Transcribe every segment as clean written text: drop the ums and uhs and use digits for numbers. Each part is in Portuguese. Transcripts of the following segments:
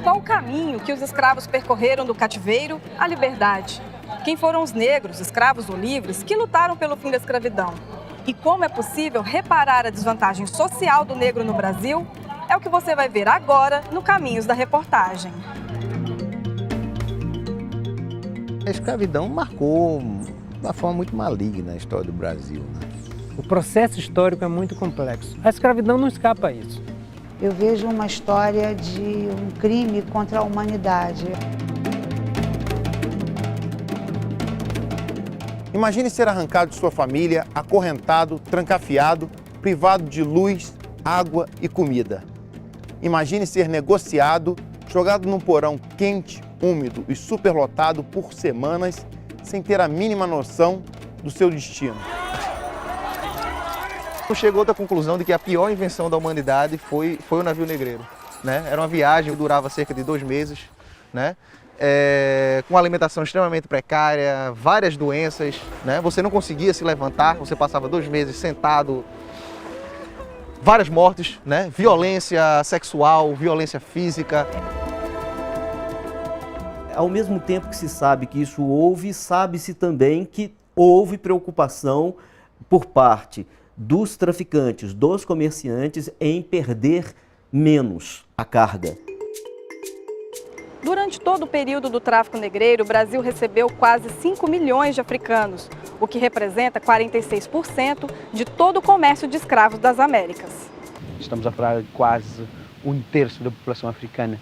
qual o caminho que os escravos percorreram do cativeiro à liberdade? Quem foram os negros, escravos ou livres, que lutaram pelo fim da escravidão? E como é possível reparar a desvantagem social do negro no Brasil? É o que você vai ver agora no Caminhos da Reportagem. A escravidão marcou de uma forma muito maligna a história do Brasil, né? O processo histórico é muito complexo. A escravidão não escapa a isso. Eu vejo uma história de um crime contra a humanidade. Imagine ser arrancado de sua família, acorrentado, trancafiado, privado de luz, água e comida. Imagine ser negociado, jogado num porão quente, úmido e superlotado por semanas, sem ter a mínima noção do seu destino. Chegou à conclusão de que a pior invenção da humanidade foi o navio negreiro, né? Era uma viagem que durava cerca de 2 meses, né? Com alimentação extremamente precária, várias doenças, né? Você não conseguia se levantar, você passava 2 meses sentado, várias mortes, né? Violência sexual, violência física. Ao mesmo tempo que se sabe que isso houve, sabe-se também que houve preocupação por parte dos traficantes, dos comerciantes, em perder menos a carga. Durante todo o período do tráfico negreiro, o Brasil recebeu quase 5 milhões de africanos, o que representa 46% de todo o comércio de escravos das Américas. Estamos a falar de quase 1/3 da população africana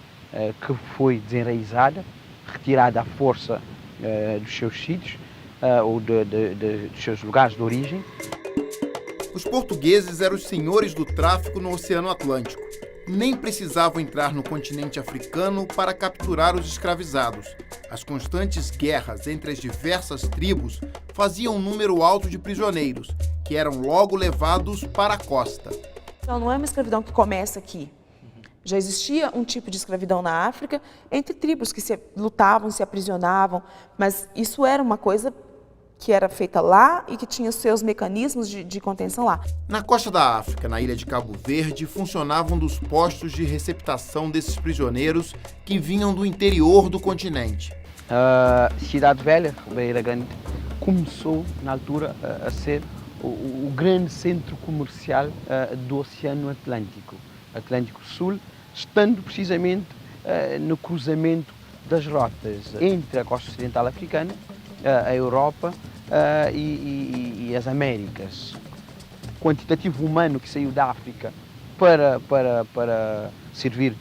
que foi desenraizada, retirada à força dos seus sítios ou dos seus lugares de origem. Os portugueses eram os senhores do tráfico no Oceano Atlântico. Nem precisavam entrar no continente africano para capturar os escravizados. As constantes guerras entre as diversas tribos faziam um número alto de prisioneiros, que eram logo levados para a costa. Então, não é uma escravidão que começa aqui. Já existia um tipo de escravidão na África entre tribos que se lutavam, se aprisionavam, mas isso era uma coisa que era feita lá e que tinha seus mecanismos de contenção lá. Na costa da África, na ilha de Cabo Verde, funcionavam dos postos de receptação desses prisioneiros que vinham do interior do continente. A Cidade Velha, Beira Grande, começou na altura a ser o grande centro comercial do Oceano Atlântico, Atlântico Sul, estando precisamente no cruzamento das rotas entre a costa ocidental africana, a Europa e as Américas. O quantitativo humano que saiu da África para servir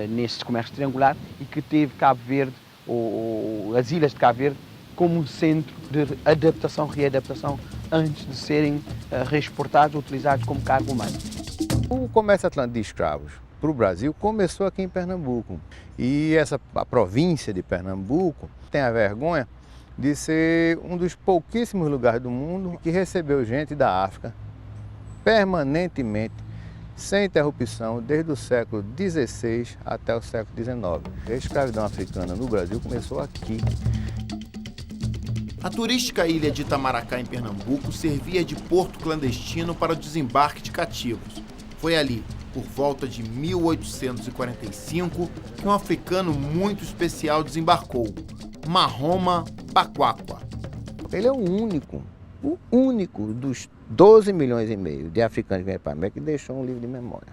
nesse comércio triangular e que teve Cabo Verde, ou as ilhas de Cabo Verde, como um centro de adaptação, readaptação, antes de serem reexportados ou utilizados como carga humana. O comércio atlântico de escravos para o Brasil começou aqui em Pernambuco. E a província de Pernambuco tem a vergonha de ser um dos pouquíssimos lugares do mundo que recebeu gente da África permanentemente, sem interrupção, desde o século XVI até o século XIX. A escravidão africana no Brasil começou aqui. A turística ilha de Itamaracá, em Pernambuco, servia de porto clandestino para o desembarque de cativos. Foi ali, por volta de 1845, que um africano muito especial desembarcou, Mahoma Baquaqua. Ele é o único dos 12 milhões e meio de africanos que vieram para a América que deixou um livro de memória.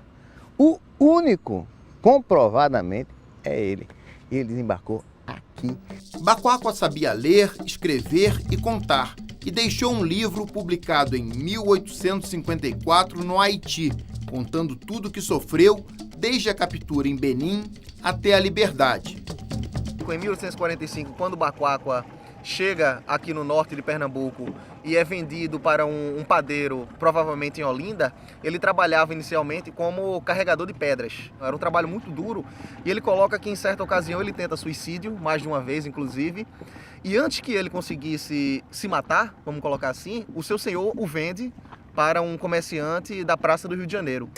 O único, comprovadamente, é ele. E ele desembarcou aqui. Baquaqua sabia ler, escrever e contar e deixou um livro publicado em 1854 no Haiti, contando tudo o que sofreu desde a captura em Benin até a liberdade. Em 1845, quando Baquaqua chega aqui no norte de Pernambuco e é vendido para um padeiro, provavelmente em Olinda, ele trabalhava inicialmente como carregador de pedras. Era um trabalho muito duro e ele coloca que em certa ocasião ele tenta suicídio, mais de uma vez inclusive, e antes que ele conseguisse se matar, vamos colocar assim, o seu senhor o vende para um comerciante da Praça do Rio de Janeiro.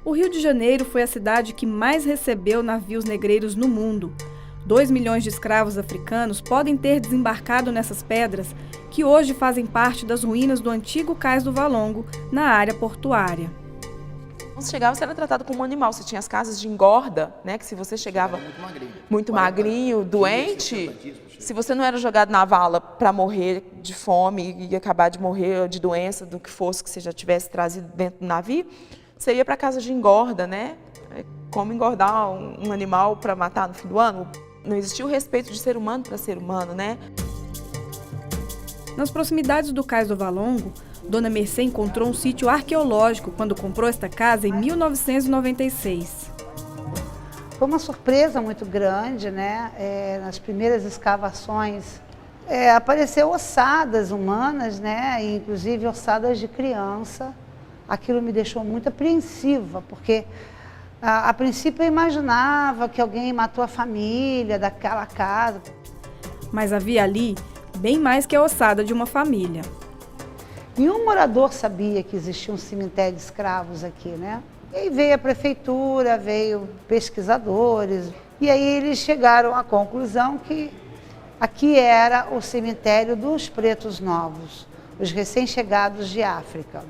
O Rio de Janeiro foi a cidade que mais recebeu navios negreiros no mundo. 2 milhões de escravos africanos podem ter desembarcado nessas pedras, que hoje fazem parte das ruínas do antigo Cais do Valongo, na área portuária. Você chegava, você era tratado como um animal. Você tinha as casas de engorda, né? Que se você chegava muito magrinho, doente, se você não era jogado na vala para morrer de fome e acabar de morrer de doença, do que fosse que você já tivesse trazido dentro do navio, você ia para a casa de engorda, né? Como engordar um animal para matar no fim do ano. Não existia o respeito de ser humano para ser humano, né? Nas proximidades do Cais do Valongo, Dona Mercê encontrou um sítio arqueológico quando comprou esta casa em 1996. Foi uma surpresa muito grande, né? Nas primeiras escavações apareceu ossadas humanas, né? E, inclusive ossadas de criança. Aquilo me deixou muito apreensiva, porque a princípio eu imaginava que alguém matou a família daquela casa. Mas havia ali bem mais que a ossada de uma família. Nenhum morador sabia que existia um cemitério de escravos aqui, né? E aí veio a prefeitura, veio pesquisadores, e aí eles chegaram à conclusão que aqui era o cemitério dos Pretos Novos, os recém-chegados de África.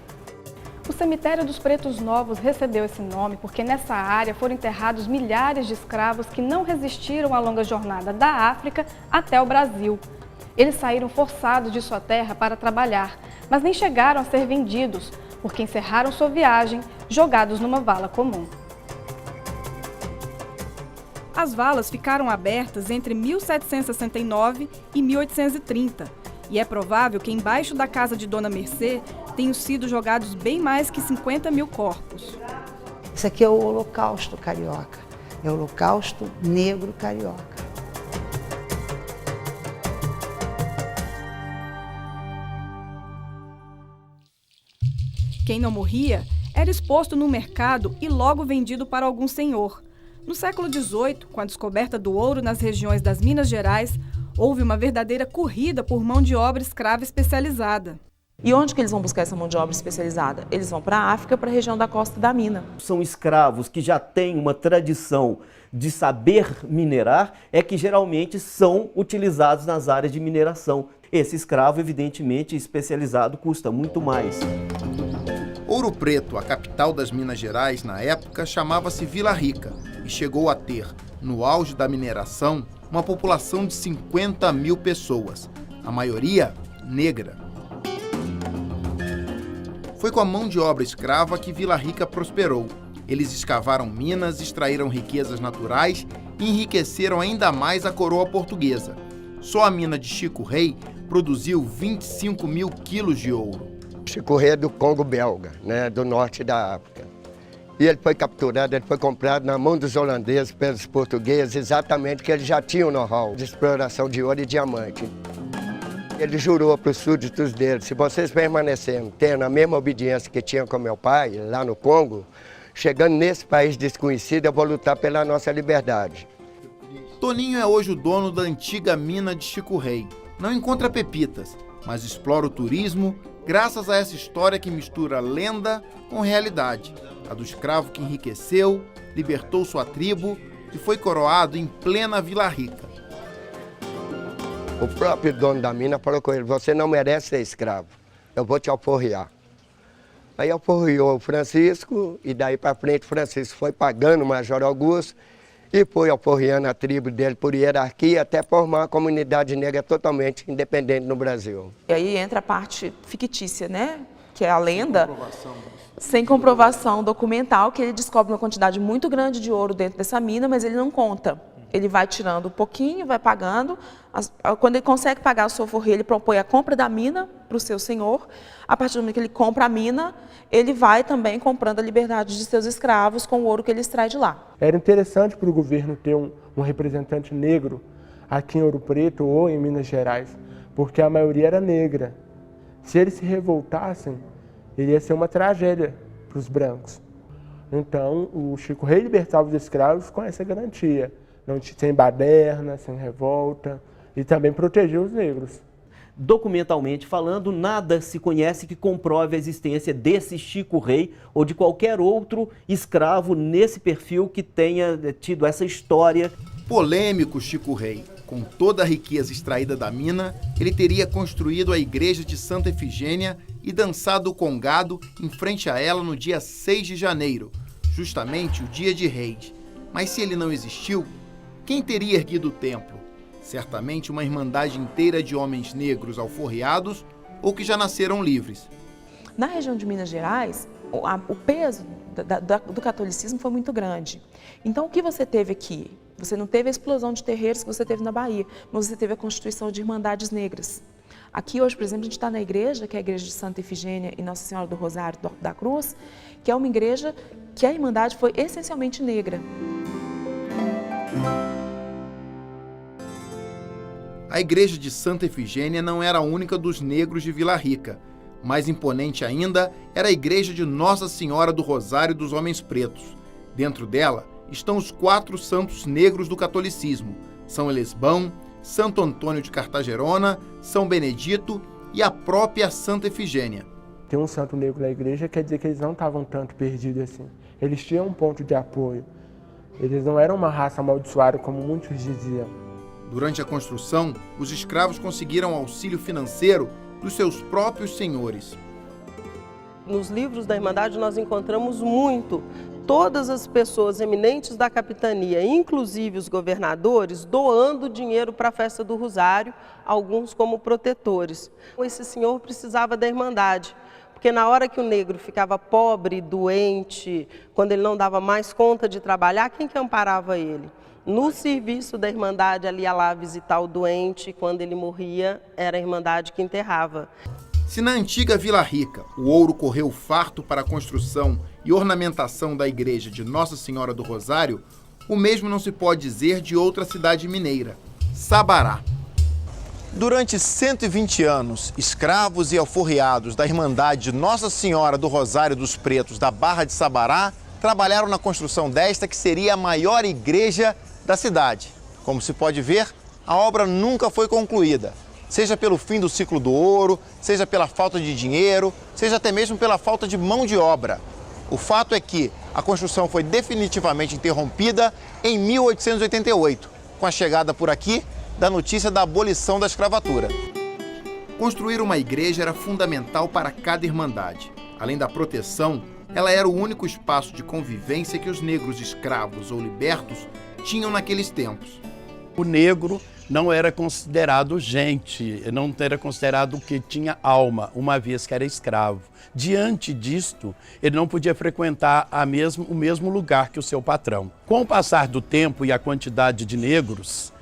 O cemitério dos Pretos Novos recebeu esse nome porque nessa área foram enterrados milhares de escravos que não resistiram à longa jornada da África até o Brasil. Eles saíram forçados de sua terra para trabalhar, mas nem chegaram a ser vendidos, porque encerraram sua viagem jogados numa vala comum. As valas ficaram abertas entre 1769 e 1830, e é provável que embaixo da casa de Dona Mercê tenham sido jogados bem mais que 50 mil corpos. Isso aqui é o Holocausto Carioca, é o Holocausto Negro Carioca. Quem não morria era exposto no mercado e logo vendido para algum senhor. No século XVIII, com a descoberta do ouro nas regiões das Minas Gerais, houve uma verdadeira corrida por mão de obra escrava especializada. E onde que eles vão buscar essa mão de obra especializada? Eles vão para a África, para a região da costa da mina. São escravos que já têm uma tradição de saber minerar, é que geralmente são utilizados nas áreas de mineração. Esse escravo, evidentemente, especializado, custa muito mais. Ouro Preto, a capital das Minas Gerais, na época, chamava-se Vila Rica e chegou a ter, no auge da mineração, uma população de 50 mil pessoas, a maioria negra. Foi com a mão de obra escrava que Vila Rica prosperou. Eles escavaram minas, extraíram riquezas naturais e enriqueceram ainda mais a coroa portuguesa. Só a mina de Chico Rei produziu 25 mil quilos de ouro. Chico Rei é do Congo belga, né, do norte da África. E ele foi capturado, ele foi comprado na mão dos holandeses, pelos portugueses, exatamente porque eles já tinham know-how de exploração de ouro e diamante. Ele jurou para os súditos dele, se vocês permanecerem tendo a mesma obediência que tinham com meu pai, lá no Congo, chegando nesse país desconhecido, eu vou lutar pela nossa liberdade. Toninho é hoje o dono da antiga mina de Chico Rei. Não encontra pepitas, mas explora o turismo graças a essa história que mistura lenda com realidade. A do escravo que enriqueceu, libertou sua tribo e foi coroado em plena Vila Rica. O próprio dono da mina falou com ele, você não merece ser escravo, eu vou te alforriar. Aí alforriou o Francisco e daí para frente o Francisco foi pagando o Major Augusto e foi alforriando a tribo dele por hierarquia até formar uma comunidade negra totalmente independente no Brasil. E aí entra a parte fictícia, né? Que é a lenda, sem comprovação documental, que ele descobre uma quantidade muito grande de ouro dentro dessa mina, mas ele não conta. Ele vai tirando um pouquinho, vai pagando. Quando ele consegue pagar o seu alforria, ele propõe a compra da mina para o seu senhor. A partir do momento que ele compra a mina, ele vai também comprando a liberdade de seus escravos com o ouro que ele extrai de lá. Era interessante para o governo ter um representante negro aqui em Ouro Preto ou em Minas Gerais, porque a maioria era negra. Se eles se revoltassem, iria ser uma tragédia para os brancos. Então, o Chico Rei libertava os escravos com essa garantia. Não sem baderna, sem revolta, e também proteger os negros. Documentalmente falando, nada se conhece que comprove a existência desse Chico Rei ou de qualquer outro escravo nesse perfil que tenha tido essa história. Polêmico Chico Rei. Com toda a riqueza extraída da mina, ele teria construído a igreja de Santa Efigênia e dançado o congado em frente a ela no dia 6 de janeiro, justamente o dia de Reis. Mas se ele não existiu, quem teria erguido o templo? Certamente uma irmandade inteira de homens negros alforriados ou que já nasceram livres. Na região de Minas Gerais, o peso do catolicismo foi muito grande. Então, o que você teve aqui? Você não teve a explosão de terreiros que você teve na Bahia, mas você teve a constituição de irmandades negras. Aqui hoje, por exemplo, a gente está na igreja, que é a igreja de Santa Efigênia e Nossa Senhora do Rosário da Cruz, que é uma igreja que a irmandade foi essencialmente negra. A igreja de Santa Efigênia não era a única dos negros de Vila Rica. Mais imponente ainda era a igreja de Nossa Senhora do Rosário dos Homens Pretos. Dentro dela estão os 4 santos negros do catolicismo: São Elesbão, Santo Antônio de Cartagerona, São Benedito e a própria Santa Efigênia. Tem um santo negro na igreja, quer dizer que eles não estavam tanto perdidos assim. Eles tinham um ponto de apoio. Eles não eram uma raça amaldiçoada, como muitos diziam. Durante a construção, os escravos conseguiram auxílio financeiro dos seus próprios senhores. Nos livros da Irmandade nós encontramos muito todas as pessoas eminentes da capitania, inclusive os governadores, doando dinheiro para a festa do Rosário, alguns como protetores. Esse senhor precisava da Irmandade, porque na hora que o negro ficava pobre, doente, quando ele não dava mais conta de trabalhar, quem que amparava ele? No serviço da Irmandade, ali ia lá visitar o doente, quando ele morria, era a Irmandade que enterrava. Se na antiga Vila Rica o ouro correu farto para a construção e ornamentação da igreja de Nossa Senhora do Rosário, o mesmo não se pode dizer de outra cidade mineira, Sabará. Durante 120 anos, escravos e alforriados da Irmandade de Nossa Senhora do Rosário dos Pretos da Barra de Sabará trabalharam na construção desta que seria a maior igreja da cidade. Como se pode ver, a obra nunca foi concluída, seja pelo fim do ciclo do ouro, seja pela falta de dinheiro, seja até mesmo pela falta de mão de obra. O fato é que a construção foi definitivamente interrompida em 1888, com a chegada por aqui da notícia da abolição da escravatura. Construir uma igreja era fundamental para cada irmandade. Além da proteção, ela era o único espaço de convivência que os negros escravos ou libertos tinham naqueles tempos. O negro não era considerado gente, não era considerado que tinha alma, uma vez que era escravo. Diante disto, ele não podia frequentar o mesmo lugar que o seu patrão. Com o passar do tempo e a quantidade de negros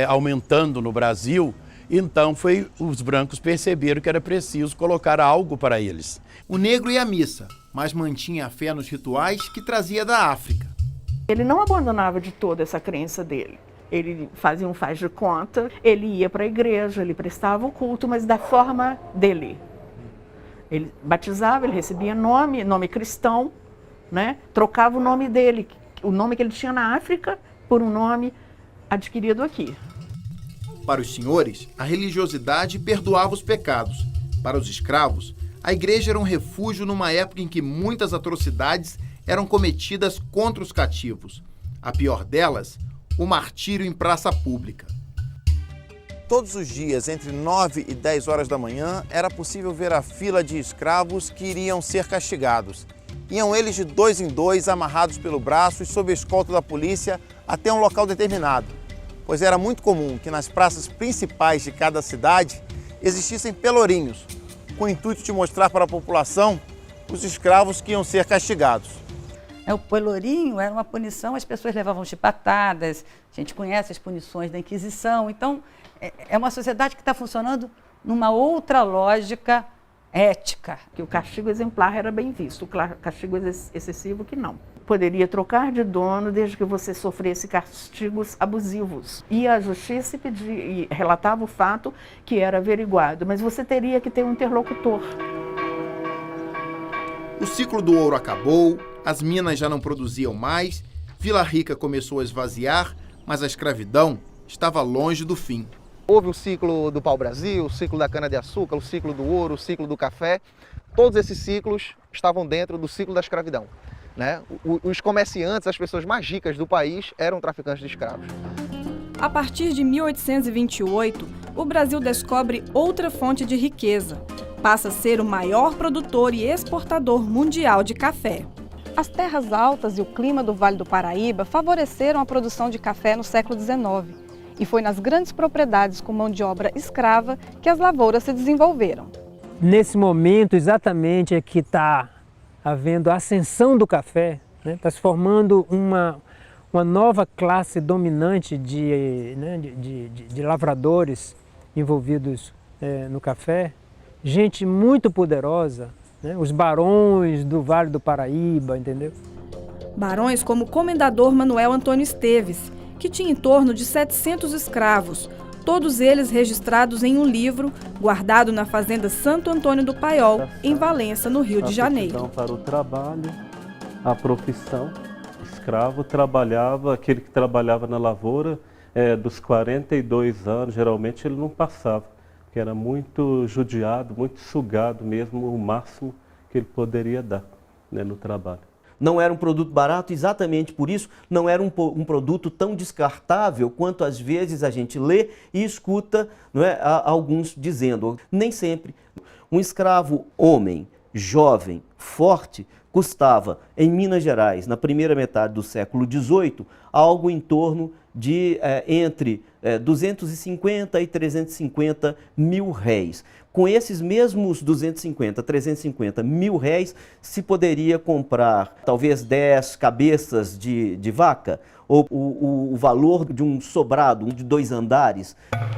aumentando no Brasil, então os brancos perceberam que era preciso colocar algo para eles. O negro ia à missa, mas mantinha a fé nos rituais que trazia da África. Ele não abandonava de toda essa crença dele. Ele fazia um faz de conta, ele ia para a igreja, ele prestava o culto, mas da forma dele. Ele batizava, ele recebia nome cristão, né? Trocava o nome dele, o nome que ele tinha na África, por um nome adquirido aqui. Para os senhores, a religiosidade perdoava os pecados. Para os escravos, a igreja era um refúgio numa época em que muitas atrocidades eram cometidas contra os cativos. A pior delas, o martírio em praça pública. Todos os dias, entre 9 e 10 horas da manhã, era possível ver a fila de escravos que iriam ser castigados. Iam eles de 2 em 2, amarrados pelo braço e sob a escolta da polícia até um local determinado, pois era muito comum que nas praças principais de cada cidade existissem pelourinhos, com o intuito de mostrar para a população os escravos que iam ser castigados. O pelourinho era uma punição, as pessoas levavam chibatadas, a gente conhece as punições da Inquisição, então é uma sociedade que está funcionando numa outra lógica ética. Que o castigo exemplar era bem visto, o castigo excessivo que não. Poderia trocar de dono desde que você sofresse castigos abusivos. Ia à justiça e relatava o fato que era averiguado, mas você teria que ter um interlocutor. O ciclo do ouro acabou, as minas já não produziam mais, Vila Rica começou a esvaziar, mas a escravidão estava longe do fim. Houve o ciclo do pau-brasil, o ciclo da cana-de-açúcar, o ciclo do ouro, o ciclo do café. Todos esses ciclos estavam dentro do ciclo da escravidão, né? Os comerciantes, as pessoas mais ricas do país, eram traficantes de escravos. A partir de 1828, o Brasil descobre outra fonte de riqueza, passa a ser o maior produtor e exportador mundial de café. As terras altas e o clima do Vale do Paraíba favoreceram a produção de café no século XIX. E foi nas grandes propriedades com mão de obra escrava que as lavouras se desenvolveram. Nesse momento, exatamente, é que está havendo a ascensão do café, né? Está se formando uma nova classe dominante de lavradores envolvidos no café, gente muito poderosa, né? Os barões do Vale do Paraíba, entendeu? Barões como o comendador Manuel Antônio Esteves, que tinha em torno de 700 escravos, todos eles registrados em um livro guardado na fazenda Santo Antônio do Paiol, em Valença, no Rio de Janeiro. Para o trabalho, a profissão, escravo trabalhava, aquele que trabalhava na lavoura, dos 42 anos, geralmente ele não passava, que era muito judiado, muito sugado mesmo, o máximo que ele poderia dar, né, no trabalho. Não era um produto barato, exatamente por isso, não era um produto tão descartável quanto às vezes a gente lê e escuta, não é, alguns dizendo. Nem sempre. Um escravo homem, jovem, forte, custava, em Minas Gerais, na primeira metade do século XVIII, algo em torno de entre 250 e 350 mil réis. Com esses mesmos 250, 350 mil réis, se poderia comprar talvez 10 cabeças de vaca, ou o valor de um sobrado de 2 andares.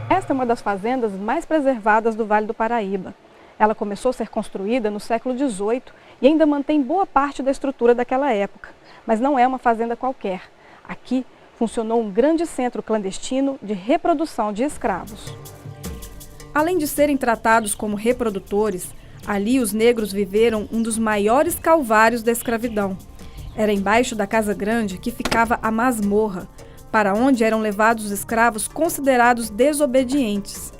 Esta é uma das fazendas mais preservadas do Vale do Paraíba. Ela começou a ser construída no século XVIII e ainda mantém boa parte da estrutura daquela época. Mas não é uma fazenda qualquer. Aqui funcionou um grande centro clandestino de reprodução de escravos. Além de serem tratados como reprodutores, ali os negros viveram um dos maiores calvários da escravidão. Era embaixo da Casa Grande que ficava a masmorra, para onde eram levados os escravos considerados desobedientes.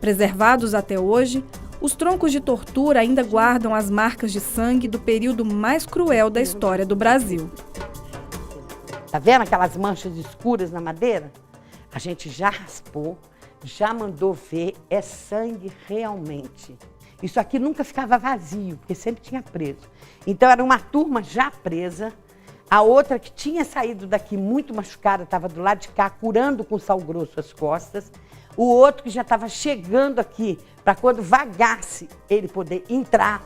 Preservados até hoje, os troncos de tortura ainda guardam as marcas de sangue do período mais cruel da história do Brasil. Tá vendo aquelas manchas escuras na madeira? A gente já raspou, já mandou ver, é sangue realmente. Isso aqui nunca ficava vazio, porque sempre tinha preso. Então era uma turma já presa, a outra que tinha saído daqui muito machucada, estava do lado de cá, curando com sal grosso as costas. O outro que já estava chegando aqui, para quando vagasse ele poder entrar.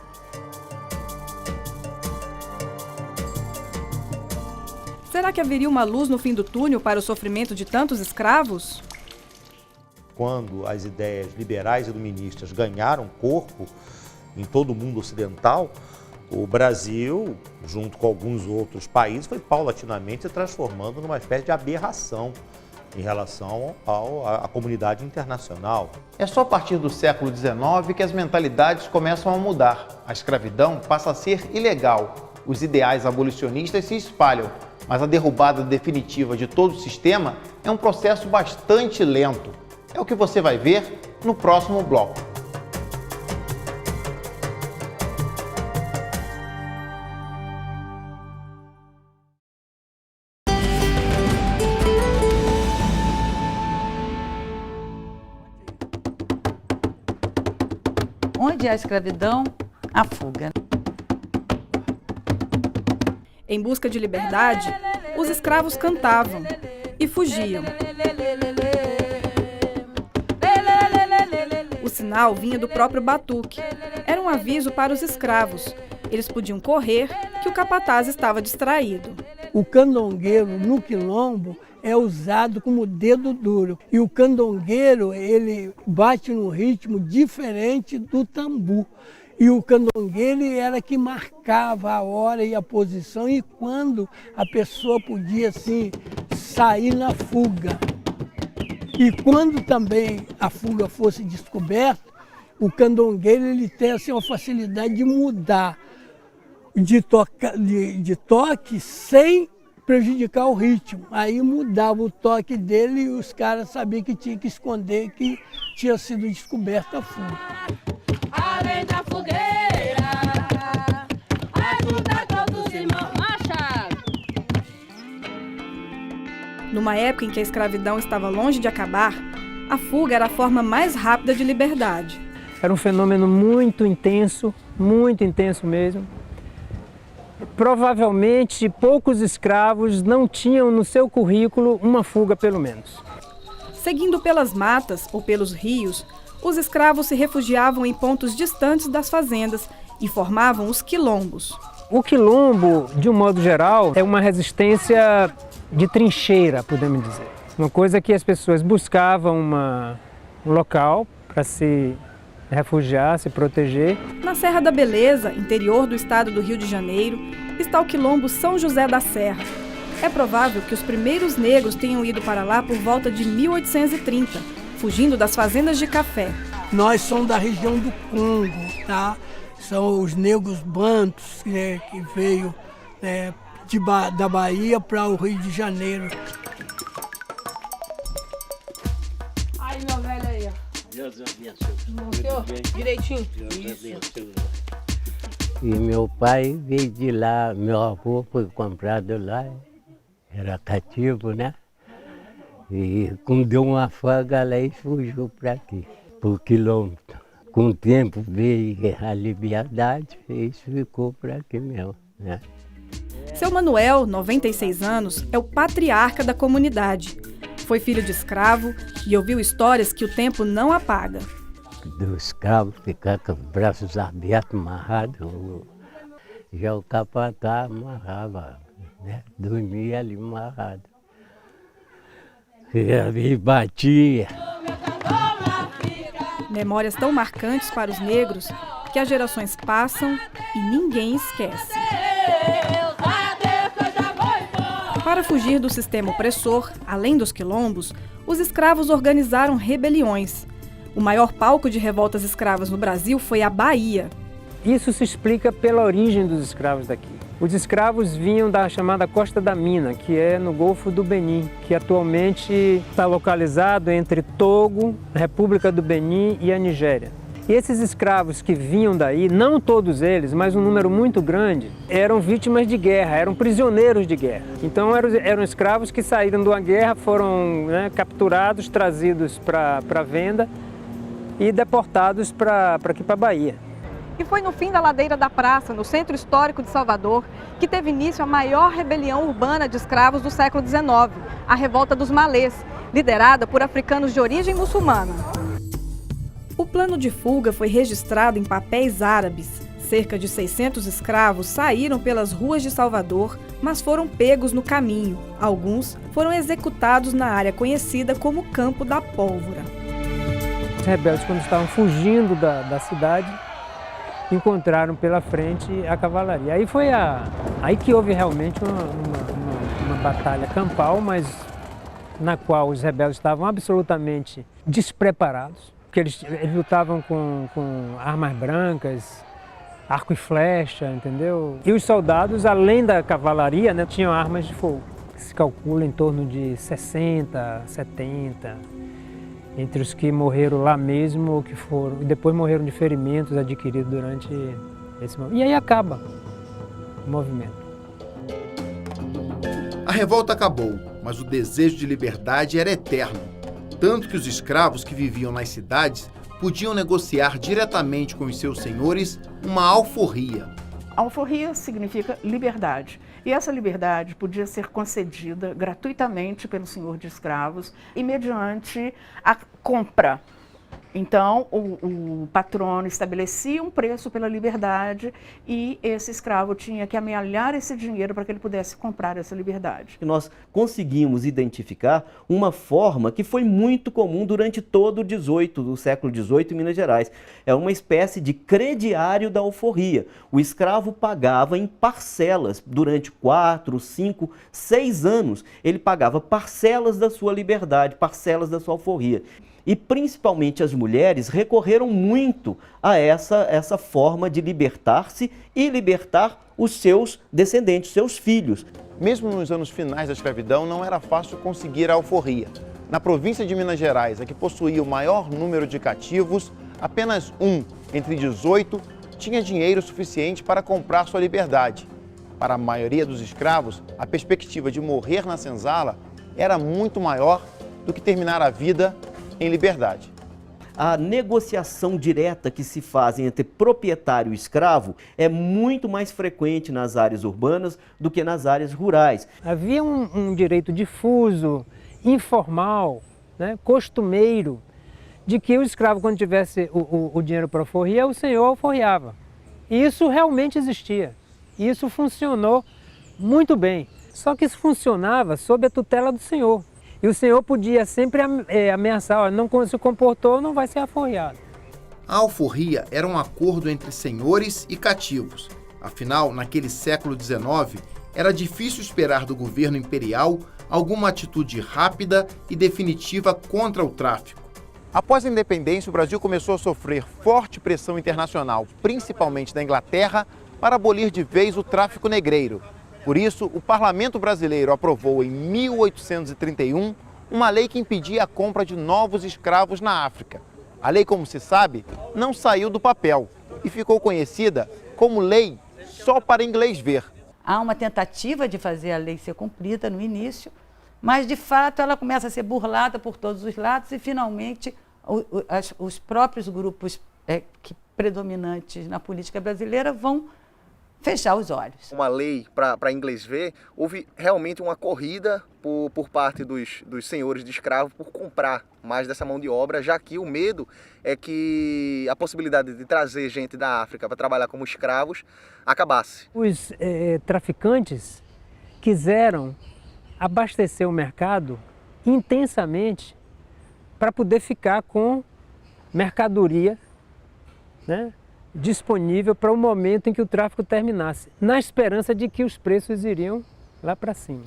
Será que haveria uma luz no fim do túnel para o sofrimento de tantos escravos? Quando as ideias liberais e iluministas ganharam corpo em todo o mundo ocidental, o Brasil, junto com alguns outros países, foi paulatinamente se transformando numa espécie de aberração em relação à comunidade internacional. É só a partir do século XIX que as mentalidades começam a mudar. A escravidão passa a ser ilegal. Os ideais abolicionistas se espalham, mas a derrubada definitiva de todo o sistema é um processo bastante lento. É o que você vai ver no próximo bloco. Onde há escravidão, há fuga. Em busca de liberdade, os escravos cantavam e fugiam. O sinal vinha do próprio batuque. Era um aviso para os escravos. Eles podiam correr, que o capataz estava distraído. O candongueiro no quilombo é usado como dedo duro. E o candongueiro, ele bate num ritmo diferente do tambu. E o candongueiro era que marcava a hora e a posição e quando a pessoa podia assim, sair na fuga. E quando também a fuga fosse descoberta, o candongueiro ele tem assim, uma facilidade de mudar de toque sem prejudicar o ritmo. Aí mudava o toque dele e os caras sabiam que tinha que esconder que tinha sido descoberta a fuga. Além da fogueira, ajuda todos irmãos, marcha! Numa época em que a escravidão estava longe de acabar, a fuga era a forma mais rápida de liberdade. Era um fenômeno muito intenso mesmo. Provavelmente poucos escravos não tinham no seu currículo uma fuga pelo menos. Seguindo pelas matas ou pelos rios, os escravos se refugiavam em pontos distantes das fazendas e formavam os quilombos. O quilombo, de um modo geral, é uma resistência de trincheira, podemos dizer. Uma coisa que as pessoas buscavam um local para se refugiar, se proteger. Na Serra da Beleza, interior do estado do Rio de Janeiro, está o quilombo São José da Serra. É provável que os primeiros negros tenham ido para lá por volta de 1830, fugindo das fazendas de café. Nós somos da região do Congo, tá? São os negros bantos, né, que veio da Bahia para o Rio de Janeiro. Aí, meu velho aí, ó. Deus abençoe. Direitinho? Isso. E meu pai veio de lá, meu avô foi comprado lá, era cativo, né? E quando deu uma folga lá e fugiu para aqui, por quilômetro. Com o tempo veio a liberdade e isso ficou por aqui mesmo, né? Seu Manuel, 96 anos, é o patriarca da comunidade. Foi filho de escravo e ouviu histórias que o tempo não apaga. Do escravo ficar com os braços abertos, amarrados. Já o capataz amarrava, né? Dormia ali amarrado. E batia. Memórias tão marcantes para os negros que as gerações passam e ninguém esquece. Para fugir do sistema opressor, além dos quilombos, os escravos organizaram rebeliões. O maior palco de revoltas escravas no Brasil foi a Bahia. Isso se explica pela origem dos escravos daqui. Os escravos vinham da chamada Costa da Mina, que é no Golfo do Benin, que atualmente está localizado entre Togo, a República do Benin e a Nigéria. E esses escravos que vinham daí, não todos eles, mas um número muito grande, eram vítimas de guerra, eram prisioneiros de guerra. Então eram escravos que saíram de uma guerra, foram capturados, trazidos para venda e deportados para aqui para a Bahia. E foi no fim da Ladeira da Praça, no centro histórico de Salvador, que teve início a maior rebelião urbana de escravos do século XIX, a Revolta dos Malês, liderada por africanos de origem muçulmana. O plano de fuga foi registrado em papéis árabes. Cerca de 600 escravos saíram pelas ruas de Salvador, mas foram pegos no caminho. Alguns foram executados na área conhecida como Campo da Pólvora. Os rebeldes, quando estavam fugindo da cidade, encontraram pela frente a cavalaria. Aí foi aí que houve realmente uma batalha campal, mas na qual os rebeldes estavam absolutamente despreparados, porque eles lutavam com armas brancas, arco e flecha, entendeu? E os soldados, além da cavalaria, tinham armas de fogo. Se calcula em torno de 60, 70, entre os que morreram lá mesmo ou que foram, e depois morreram de ferimentos adquiridos durante esse momento. E aí acaba o movimento. A revolta acabou, mas o desejo de liberdade era eterno. Tanto que os escravos que viviam nas cidades podiam negociar diretamente com os seus senhores uma alforria. Alforria significa liberdade. E essa liberdade podia ser concedida gratuitamente pelo senhor de escravos e mediante a compra. Então, o patrono estabelecia um preço pela liberdade e esse escravo tinha que amealhar esse dinheiro para que ele pudesse comprar essa liberdade. Nós conseguimos identificar uma forma que foi muito comum durante todo o século XVIII em Minas Gerais. É uma espécie de crediário da alforria. O escravo pagava em parcelas durante 4, 5, 6 anos. Ele pagava parcelas da sua liberdade, parcelas da sua alforria. E principalmente as mulheres recorreram muito a essa forma de libertar-se e libertar os seus descendentes, seus filhos. Mesmo nos anos finais da escravidão, não era fácil conseguir a alforria. Na província de Minas Gerais, a que possuía o maior número de cativos, apenas um entre 18 tinha dinheiro suficiente para comprar sua liberdade. Para a maioria dos escravos, a perspectiva de morrer na senzala era muito maior do que terminar a vida em liberdade. a negociação direta que se faz entre proprietário e escravo é muito mais frequente nas áreas urbanas do que nas áreas rurais. Havia um direito difuso, informal, né, costumeiro, de que o escravo, quando tivesse o dinheiro para alforria, o senhor alforriava. E isso realmente existia. E isso funcionou muito bem. Só que isso funcionava sob a tutela do senhor. E o senhor podia sempre ameaçar, ó, não se comportou, não vai ser alforriado. A alforria era um acordo entre senhores e cativos. Afinal, naquele século XIX, era difícil esperar do governo imperial alguma atitude rápida e definitiva contra o tráfico. Após a independência, o Brasil começou a sofrer forte pressão internacional, principalmente da Inglaterra, para abolir de vez o tráfico negreiro. Por isso, o Parlamento brasileiro aprovou em 1831 uma lei que impedia a compra de novos escravos na África. A lei, como se sabe, não saiu do papel e ficou conhecida como Lei Só para Inglês Ver. Há uma tentativa de fazer a lei ser cumprida no início, mas de fato ela começa a ser burlada por todos os lados e finalmente os próprios grupos predominantes na política brasileira vão fechar os olhos. Uma lei para inglês ver, houve realmente uma corrida por parte dos senhores de escravos por comprar mais dessa mão de obra, já que o medo é que a possibilidade de trazer gente da África para trabalhar como escravos acabasse. Os traficantes quiseram abastecer o mercado intensamente para poder ficar com mercadoria, né, disponível para o momento em que o tráfico terminasse, na esperança de que os preços iriam lá para cima.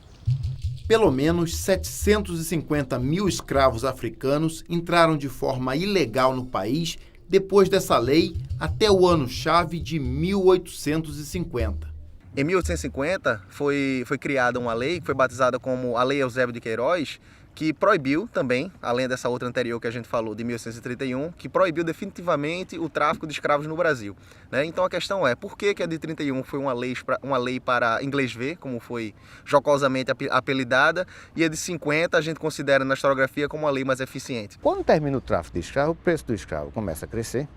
Pelo menos 750 mil escravos africanos entraram de forma ilegal no país depois dessa lei até o ano-chave de 1850. Em 1850 foi criada uma lei que foi batizada como a Lei Eusébio de Queiroz, que proibiu também, além dessa outra anterior que a gente falou, de 1831, que proibiu definitivamente o tráfico de escravos no Brasil. Né? Então a questão é, por que a de 31 foi uma lei para inglês ver, como foi jocosamente apelidada, e a de 50 a gente considera na historiografia como uma lei mais eficiente? Quando termina o tráfico de escravo, o preço do escravo começa a crescer,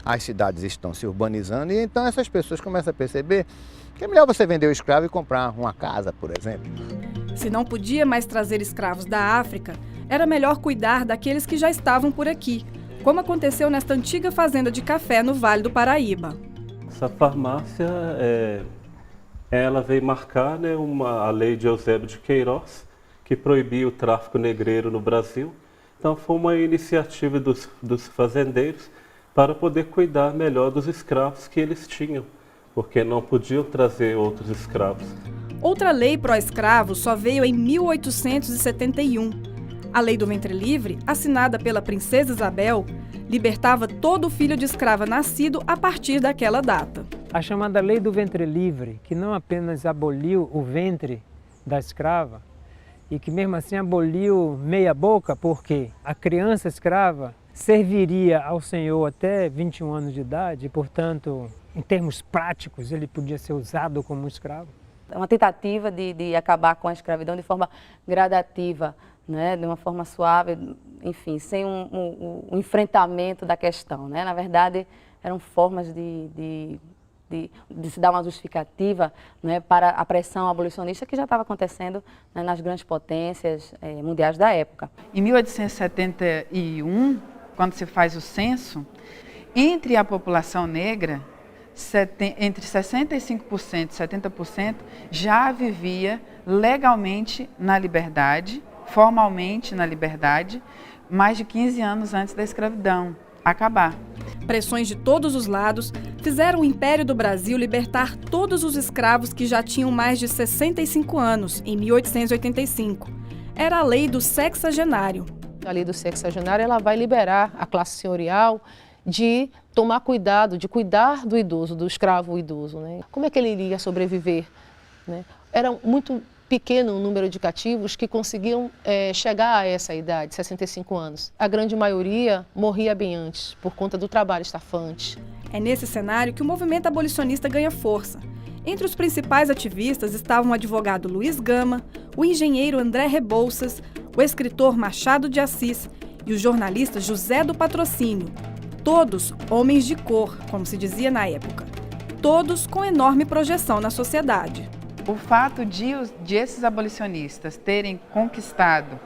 as cidades estão se urbanizando e então essas pessoas começam a perceber que é melhor você vender o escravo e comprar uma casa, por exemplo. Se não podia mais trazer escravos da África, era melhor cuidar daqueles que já estavam por aqui, como aconteceu nesta antiga fazenda de café no Vale do Paraíba. Essa farmácia, ela veio marcar, né, a lei de Eusébio de Queiroz, que proibia o tráfico negreiro no Brasil. Então foi uma iniciativa dos fazendeiros para poder cuidar melhor dos escravos que eles tinham, porque não podiam trazer outros escravos. Outra lei pró-escravo só veio em 1871. A Lei do Ventre Livre, assinada pela Princesa Isabel, libertava todo filho de escrava nascido a partir daquela data. A chamada Lei do Ventre Livre, que não apenas aboliu o ventre da escrava, e que mesmo assim aboliu meia boca, porque a criança escrava serviria ao senhor até 21 anos de idade, e, portanto, em termos práticos, ele podia ser usado como escravo. É uma tentativa de acabar com a escravidão de forma gradativa, né? De uma forma suave, enfim, sem um enfrentamento da questão. Né? Na verdade, eram formas de se dar uma justificativa, né, para a pressão abolicionista que já estava acontecendo, né, nas grandes potências mundiais da época. Em 1871, quando se faz o censo, entre a população negra, entre 65% e 70% já vivia legalmente na liberdade, formalmente na liberdade, mais de 15 anos antes da escravidão acabar. Pressões de todos os lados fizeram o Império do Brasil libertar todos os escravos que já tinham mais de 65 anos, em 1885. Era a lei do sexagenário. A lei do sexagenário, ela vai liberar a classe senhorial de tomar cuidado, de cuidar do idoso, do escravo idoso. Né? Como é que ele iria sobreviver? Né? Era muito pequeno o número de cativos que conseguiam chegar a essa idade, 65 anos. A grande maioria morria bem antes, por conta do trabalho estafante. É nesse cenário que o movimento abolicionista ganha força. Entre os principais ativistas estavam o advogado Luiz Gama, o engenheiro André Rebouças, o escritor Machado de Assis e o jornalista José do Patrocínio. Todos homens de cor, como se dizia na época. Todos com enorme projeção na sociedade. O fato de esses abolicionistas terem conquistado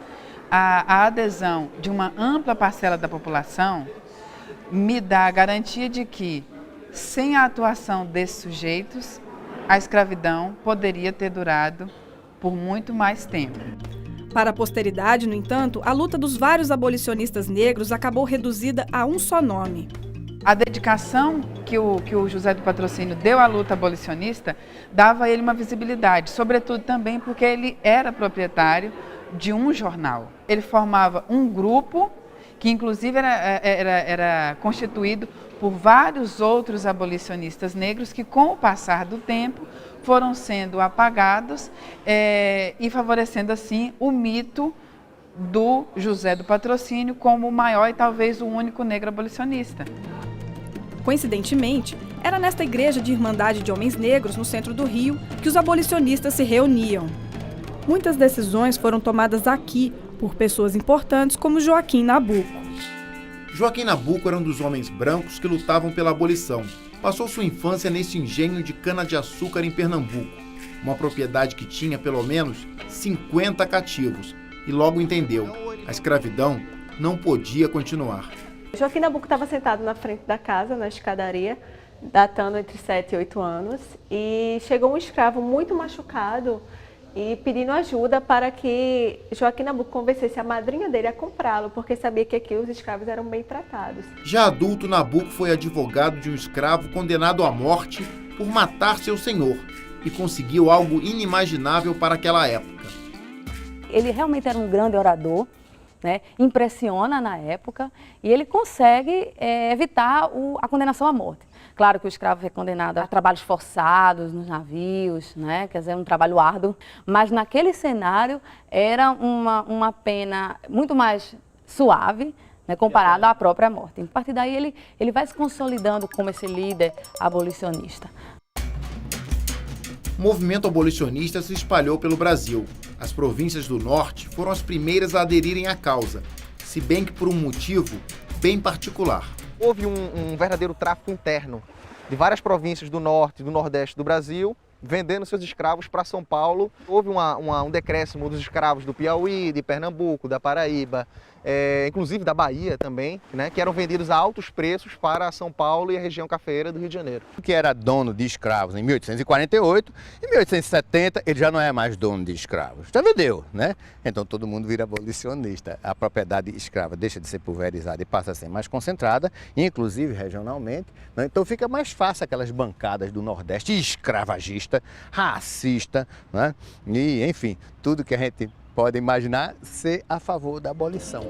a adesão de uma ampla parcela da população me dá a garantia de que, sem a atuação desses sujeitos, a escravidão poderia ter durado por muito mais tempo. Para a posteridade, no entanto, a luta dos vários abolicionistas negros acabou reduzida a um só nome. A dedicação que o José do Patrocínio deu à luta abolicionista dava a ele uma visibilidade, sobretudo também porque ele era proprietário de um jornal. Ele formava um grupo que inclusive era constituído por vários outros abolicionistas negros que, com o passar do tempo, foram sendo apagados e favorecendo assim o mito do José do Patrocínio como o maior e talvez o único negro abolicionista. Coincidentemente, era nesta igreja de Irmandade de Homens Negros, no centro do Rio, que os abolicionistas se reuniam. Muitas decisões foram tomadas aqui por pessoas importantes como Joaquim Nabuco. Joaquim Nabuco era um dos homens brancos que lutavam pela abolição. Passou sua infância nesse engenho de cana-de-açúcar em Pernambuco, uma propriedade que tinha pelo menos 50 cativos, e logo entendeu, a escravidão não podia continuar. Joaquim Nabuco estava sentado na frente da casa, na escadaria, datando entre 7 e 8 anos, e chegou um escravo muito machucado e pedindo ajuda para que Joaquim Nabuco convencesse a madrinha dele a comprá-lo, porque sabia que aqui os escravos eram bem tratados. Já adulto, Nabuco foi advogado de um escravo condenado à morte por matar seu senhor e conseguiu algo inimaginável para aquela época. Ele realmente era um grande orador, né? Impressiona na época e ele consegue evitar a condenação à morte. Claro que o escravo foi condenado a trabalhos forçados nos navios, né? Quer dizer, um trabalho árduo, mas naquele cenário era uma pena muito mais suave, né, comparado à própria morte. A partir daí ele vai se consolidando como esse líder abolicionista. O movimento abolicionista se espalhou pelo Brasil. As províncias do norte foram as primeiras a aderirem à causa, se bem que por um motivo bem particular. Houve um verdadeiro tráfico interno de várias províncias do norte e do nordeste do Brasil, vendendo seus escravos para São Paulo. Houve um decréscimo dos escravos do Piauí, de Pernambuco, da Paraíba, inclusive da Bahia também, né, que eram vendidos a altos preços para São Paulo e a região cafeeira do Rio de Janeiro. Que era dono de escravos em 1848, em 1870 ele já não é mais dono de escravos, já vendeu, né? Então todo mundo vira abolicionista. A propriedade escrava deixa de ser pulverizada e passa a ser mais concentrada, inclusive regionalmente, né? Então fica mais fácil aquelas bancadas do Nordeste escravagista, racista, né? E enfim, tudo que a gente pode imaginar ser a favor da abolição.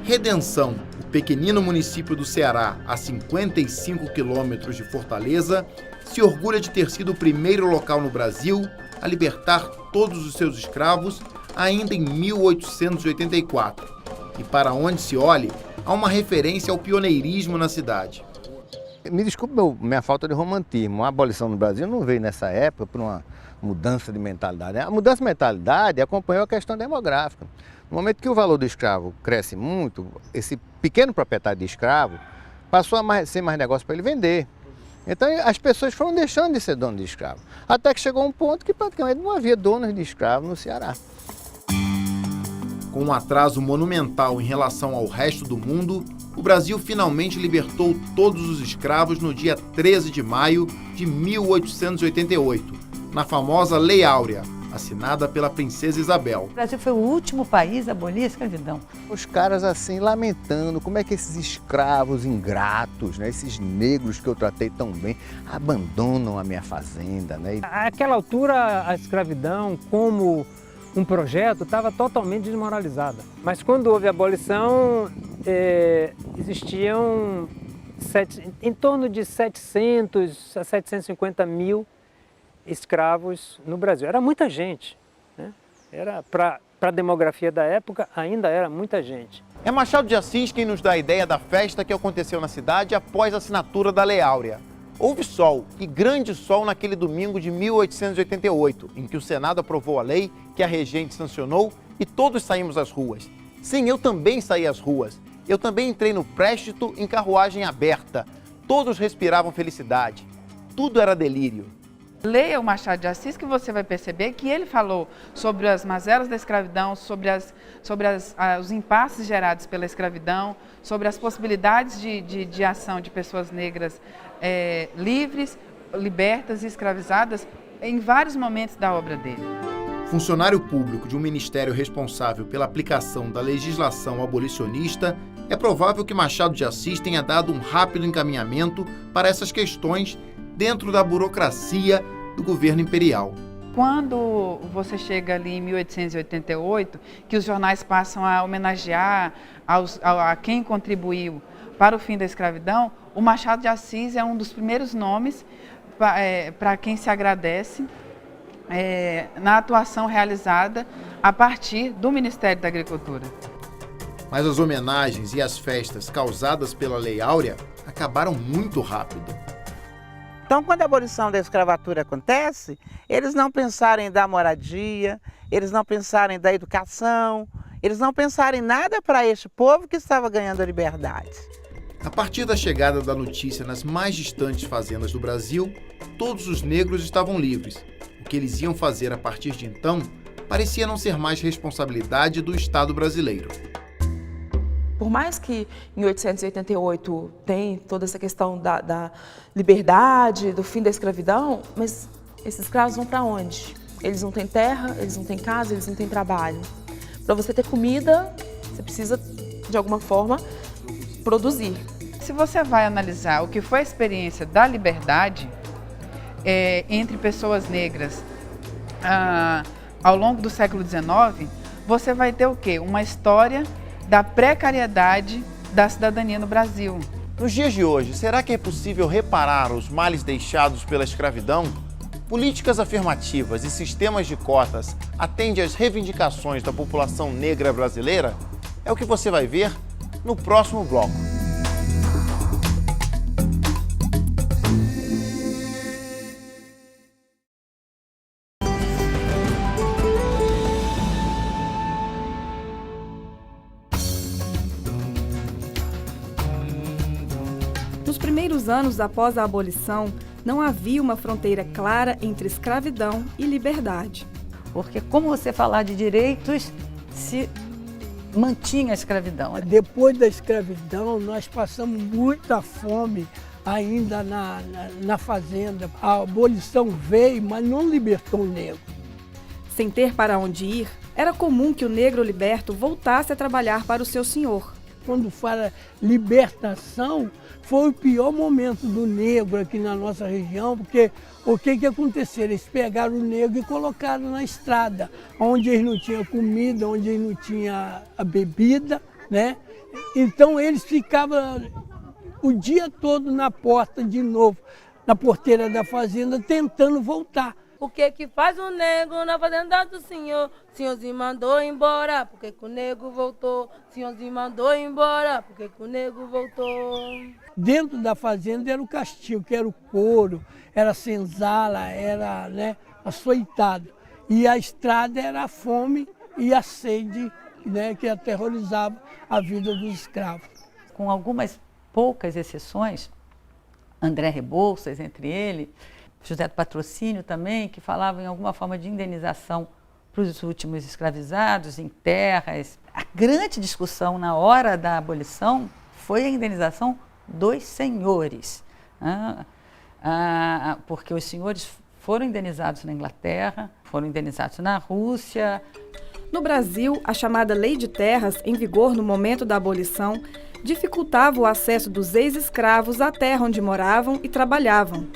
Redenção, o pequenino município do Ceará, a 55 quilômetros de Fortaleza, se orgulha de ter sido o primeiro local no Brasil a libertar todos os seus escravos ainda em 1884. E para onde se olhe, há uma referência ao pioneirismo na cidade. Me desculpe minha falta de romantismo. A abolição no Brasil não veio nessa época por uma mudança de mentalidade. A mudança de mentalidade acompanhou a questão demográfica. No momento que o valor do escravo cresce muito, esse pequeno proprietário de escravo passou a ser mais negócio para ele vender. Então as pessoas foram deixando de ser dono de escravo. Até que chegou um ponto que praticamente não havia donos de escravo no Ceará. Com um atraso monumental em relação ao resto do mundo, o Brasil finalmente libertou todos os escravos no dia 13 de maio de 1888. Na famosa Lei Áurea, assinada pela princesa Isabel. O Brasil foi o último país a abolir a escravidão. Os caras assim lamentando como é que esses escravos ingratos, né, esses negros que eu tratei tão bem, abandonam a minha fazenda. Né? Àquela altura a escravidão como um projeto estava totalmente desmoralizada. Mas quando houve a abolição, existiam em torno de 700 a 750 mil escravos no Brasil. Era muita gente, né? Era para a demografia da época, ainda era muita gente. É Machado de Assis quem nos dá a ideia da festa que aconteceu na cidade após a assinatura da Lei Áurea. Houve sol, e grande sol naquele domingo de 1888, em que o Senado aprovou a lei que a regente sancionou e todos saímos às ruas. Sim, eu também saí às ruas. Eu também entrei no préstito em carruagem aberta. Todos respiravam felicidade. Tudo era delírio. Leia o Machado de Assis que você vai perceber que ele falou sobre as mazelas da escravidão, sobre os impasses gerados pela escravidão, sobre as possibilidades de ação de pessoas negras livres, libertas e escravizadas em vários momentos da obra dele. Funcionário público de um ministério responsável pela aplicação da legislação abolicionista, é provável que Machado de Assis tenha dado um rápido encaminhamento para essas questões dentro da burocracia do governo imperial. Quando você chega ali em 1888, que os jornais passam a homenagear a quem contribuiu para o fim da escravidão, o Machado de Assis é um dos primeiros nomes para quem se agradece na atuação realizada a partir do Ministério da Agricultura. Mas as homenagens e as festas causadas pela Lei Áurea acabaram muito rápido. Então, quando a abolição da escravatura acontece, eles não pensaram em dar moradia, eles não pensaram em dar educação, eles não pensaram em nada para este povo que estava ganhando a liberdade. A partir da chegada da notícia nas mais distantes fazendas do Brasil, todos os negros estavam livres. O que eles iam fazer a partir de então parecia não ser mais responsabilidade do Estado brasileiro. Por mais que em 1888 tem toda essa questão da liberdade, do fim da escravidão, mas esses escravos vão para onde? Eles não têm terra, eles não têm casa, eles não têm trabalho. Para você ter comida, você precisa, de alguma forma, produzir. Se você vai analisar o que foi a experiência da liberdade entre pessoas negras ao longo do século XIX, você vai ter o quê? Uma história da precariedade da cidadania no Brasil. Nos dias de hoje, será que é possível reparar os males deixados pela escravidão? Políticas afirmativas e sistemas de cotas atendem às reivindicações da população negra brasileira? É o que você vai ver no próximo bloco. Nos primeiros anos após a abolição, não havia uma fronteira clara entre escravidão e liberdade. Porque como você falar de direitos, se mantinha a escravidão. Depois da escravidão, nós passamos muita fome ainda na fazenda. A abolição veio, mas não libertou o negro. Sem ter para onde ir, era comum que o negro liberto voltasse a trabalhar para o seu senhor. Quando fala libertação, foi o pior momento do negro aqui na nossa região, porque o que aconteceu? Eles pegaram o negro e colocaram na estrada, onde eles não tinham comida, onde eles não tinham a bebida, né? Então eles ficavam o dia todo na porta de novo, na porteira da fazenda, tentando voltar. O que faz o negro na fazenda do senhor? Senhorzinho mandou embora, porque que o negro voltou? Senhorzinho mandou embora, porque que o negro voltou? Dentro da fazenda era o castigo, que era o couro, era a senzala, era açoitado. E a estrada era a fome e a sede, que aterrorizava a vida dos escravos. Com algumas poucas exceções, André Rebouças entre eles, José do Patrocínio também, que falavam em alguma forma de indenização para os últimos escravizados em terras. A grande discussão na hora da abolição foi a indenização dos senhores, porque os senhores foram indenizados na Inglaterra, foram indenizados na Rússia. No Brasil, a chamada Lei de Terras, em vigor no momento da abolição, dificultava o acesso dos ex-escravos à terra onde moravam e trabalhavam.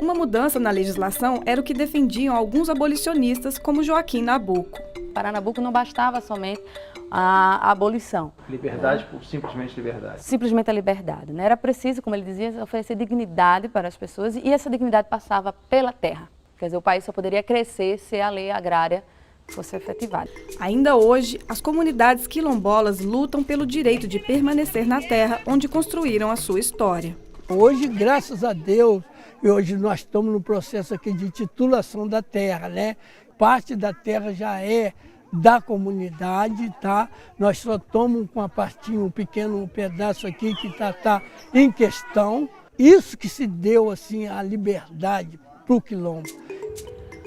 Uma mudança na legislação era o que defendiam alguns abolicionistas, como Joaquim Nabuco. Para Nabuco não bastava somente a abolição. Liberdade por simplesmente liberdade. Simplesmente a liberdade, né? Era preciso, como ele dizia, oferecer dignidade para as pessoas e essa dignidade passava pela terra. Quer dizer, o país só poderia crescer se a lei agrária fosse efetivada. Ainda hoje, as comunidades quilombolas lutam pelo direito de permanecer na terra onde construíram a sua história. Hoje, graças a Deus, e hoje nós estamos no processo aqui de titulação da terra, né? Parte da terra já é da comunidade, tá? Nós só tomamos com a partinha, um pequeno pedaço aqui que tá em questão. Isso que se deu assim a liberdade para o quilombo.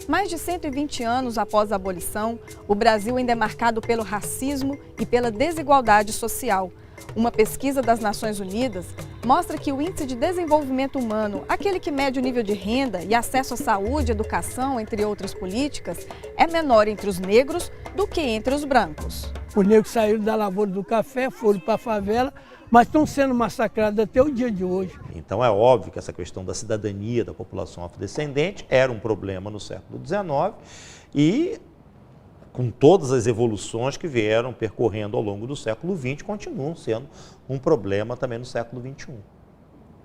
Mais de 120 anos após a abolição, o Brasil ainda é marcado pelo racismo e pela desigualdade social. Uma pesquisa das Nações Unidas mostra que o Índice de Desenvolvimento Humano, aquele que mede o nível de renda e acesso à saúde, educação, entre outras políticas, é menor entre os negros do que entre os brancos. Os negros saíram da lavoura do café, foram para a favela, mas estão sendo massacrados até o dia de hoje. Então é óbvio que essa questão da cidadania da população afrodescendente era um problema no século XIX e, com todas as evoluções que vieram percorrendo ao longo do século XX, continuam sendo um problema também no século XXI.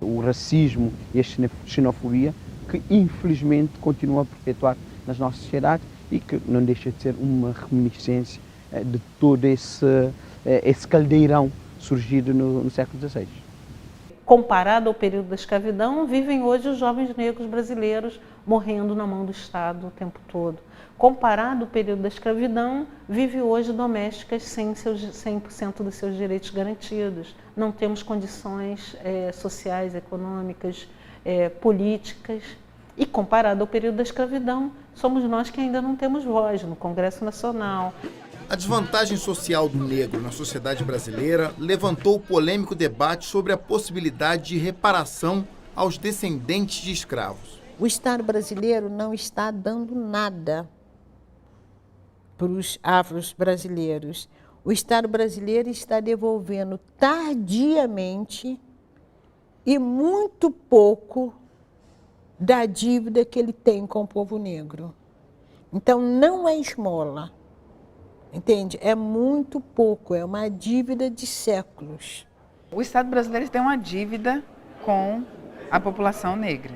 O racismo e a xenofobia que infelizmente continuam a perpetuar nas nossas sociedades e que não deixa de ser uma reminiscência de todo esse caldeirão surgido no século XVI. Comparado ao período da escravidão, vivem hoje os jovens negros brasileiros morrendo na mão do Estado o tempo todo. Comparado ao período da escravidão, vive hoje domésticas sem 100% dos seus direitos garantidos. Não temos condições sociais, econômicas, políticas. E comparado ao período da escravidão, somos nós que ainda não temos voz no Congresso Nacional. A desvantagem social do negro na sociedade brasileira levantou o polêmico debate sobre a possibilidade de reparação aos descendentes de escravos. O Estado brasileiro não está dando nada para os afros brasileiros. O Estado brasileiro está devolvendo tardiamente e muito pouco da dívida que ele tem com o povo negro. Então, não é esmola. Entende? É muito pouco, é uma dívida de séculos. O Estado brasileiro tem uma dívida com a população negra.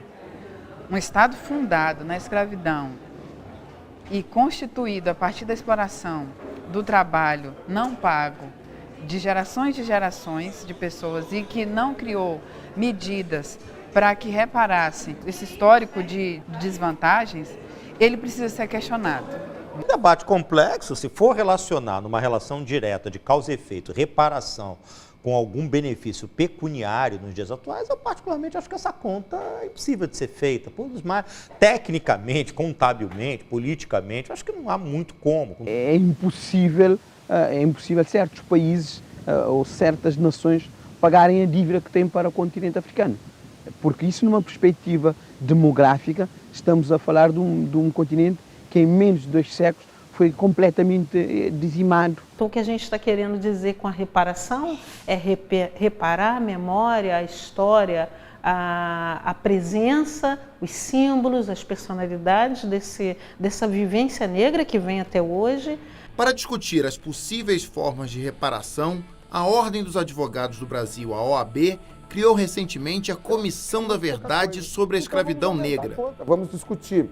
Um Estado fundado na escravidão e constituído a partir da exploração do trabalho não pago de gerações de pessoas e que não criou medidas para que reparassem esse histórico de desvantagens, ele precisa ser questionado. Um debate complexo, se for relacionar numa relação direta de causa e efeito, reparação com algum benefício pecuniário nos dias atuais, eu particularmente acho que essa conta é impossível de ser feita. Tecnicamente, contabilmente, politicamente, acho que não há muito como. É impossível certos países ou certas nações pagarem a dívida que têm para o continente africano. Porque isso, numa perspectiva demográfica, estamos a falar de um continente que em menos de 2 séculos foi completamente dizimado. Então, o que a gente está querendo dizer com a reparação é reparar a memória, a história, a presença, os símbolos, as personalidades dessa vivência negra que vem até hoje. Para discutir as possíveis formas de reparação, a Ordem dos Advogados do Brasil, a OAB, criou recentemente a Comissão da Verdade sobre a Escravidão Negra. Vamos discutir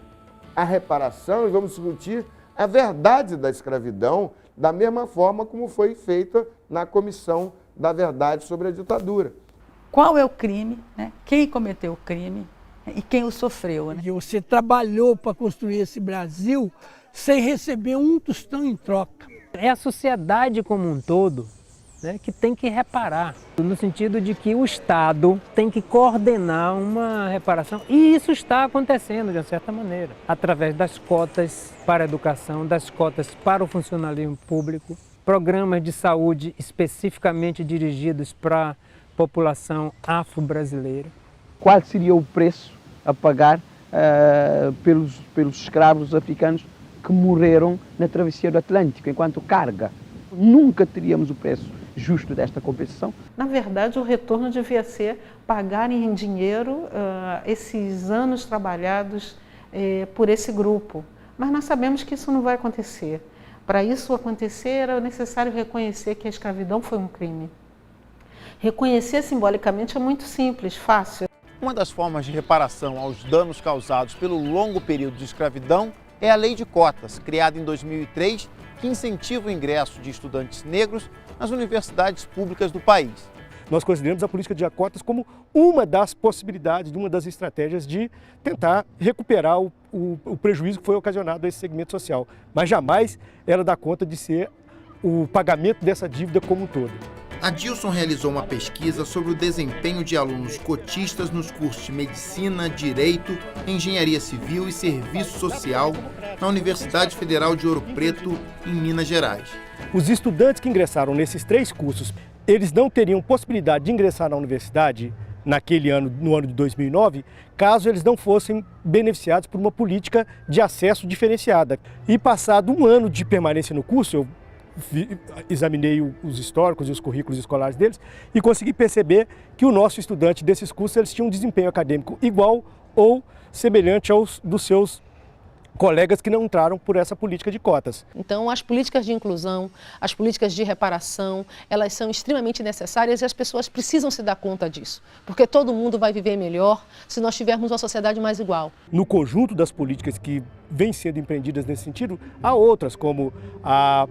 a reparação e vamos discutir a verdade da escravidão da mesma forma como foi feita na Comissão da Verdade sobre a Ditadura. Qual é o crime, né? Quem cometeu o crime e quem o sofreu? Né? Você trabalhou para construir esse Brasil sem receber um tostão em troca. É a sociedade como um todo, né, que tem que reparar, no sentido de que o Estado tem que coordenar uma reparação, e isso está acontecendo de uma certa maneira, através das cotas para a educação, das cotas para o funcionalismo público, programas de saúde especificamente dirigidos para a população afro-brasileira. Qual seria o preço a pagar pelos escravos africanos que morreram na travessia do Atlântico enquanto carga? Nunca teríamos o preço justo desta compensação. Na verdade, o retorno devia ser pagar em dinheiro esses anos trabalhados por esse grupo. Mas nós sabemos que isso não vai acontecer. Para isso acontecer, era necessário reconhecer que a escravidão foi um crime. Reconhecer simbolicamente é muito simples, fácil. Uma das formas de reparação aos danos causados pelo longo período de escravidão é a Lei de Cotas, criada em 2003, que incentiva o ingresso de estudantes negros nas universidades públicas do país. nós consideramos a política de cotas como uma das possibilidades, uma das estratégias de tentar recuperar o prejuízo que foi ocasionado a esse segmento social. Mas jamais ela dá conta de ser o pagamento dessa dívida como um todo. Adilson realizou uma pesquisa sobre o desempenho de alunos cotistas nos cursos de Medicina, Direito, Engenharia Civil e Serviço Social na Universidade Federal de Ouro Preto, em Minas Gerais. Os estudantes que ingressaram nesses 3 cursos, eles não teriam possibilidade de ingressar na universidade naquele ano, no ano de 2009, caso eles não fossem beneficiados por uma política de acesso diferenciada. E passado um ano de permanência no curso, eu examinei os históricos e os currículos escolares deles e consegui perceber que o nosso estudante desses cursos eles tinham um desempenho acadêmico igual ou semelhante aos dos seus colegas que não entraram por essa política de cotas. Então, as políticas de inclusão, as políticas de reparação, elas são extremamente necessárias e as pessoas precisam se dar conta disso, porque todo mundo vai viver melhor se nós tivermos uma sociedade mais igual. No conjunto das políticas que vêm sendo empreendidas nesse sentido, há outras, como a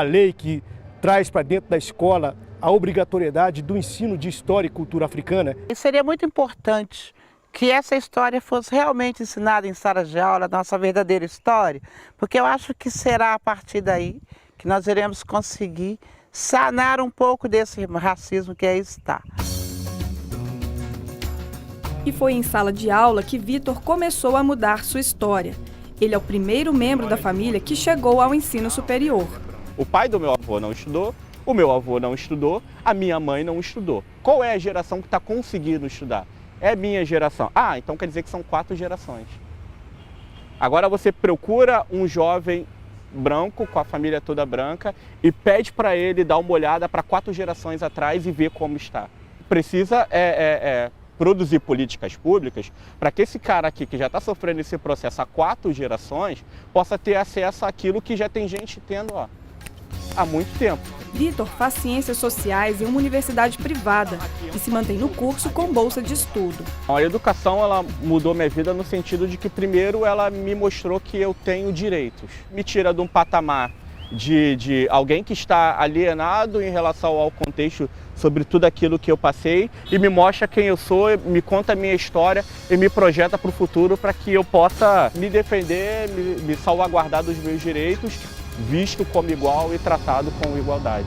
lei que traz para dentro da escola a obrigatoriedade do ensino de história e cultura africana. E seria muito importante que essa história fosse realmente ensinada em salas de aula, a nossa verdadeira história, porque eu acho que será a partir daí que nós iremos conseguir sanar um pouco desse racismo que aí está. E foi em sala de aula que Vitor começou a mudar sua história. Ele é o primeiro membro da família que chegou ao ensino superior. O pai do meu avô não estudou, o meu avô não estudou, a minha mãe não estudou. Qual é a geração que está conseguindo estudar? É minha geração. Ah, então quer dizer que são 4 gerações. Agora você procura um jovem branco, com a família toda branca, e pede para ele dar uma olhada para 4 gerações atrás e ver como está. Precisa produzir políticas públicas para que esse cara aqui, que já está sofrendo esse processo há 4 gerações, possa ter acesso àquilo que já tem gente tendo há muito tempo. Vitor faz ciências sociais em uma universidade privada e se mantém no curso com bolsa de estudo. A educação ela mudou minha vida no sentido de que, primeiro, ela me mostrou que eu tenho direitos. Me tira de um patamar de alguém que está alienado em relação ao contexto sobre tudo aquilo que eu passei e me mostra quem eu sou, me conta a minha história e me projeta para o futuro para que eu possa me defender, me salvaguardar dos meus direitos, visto como igual e tratado com igualdade.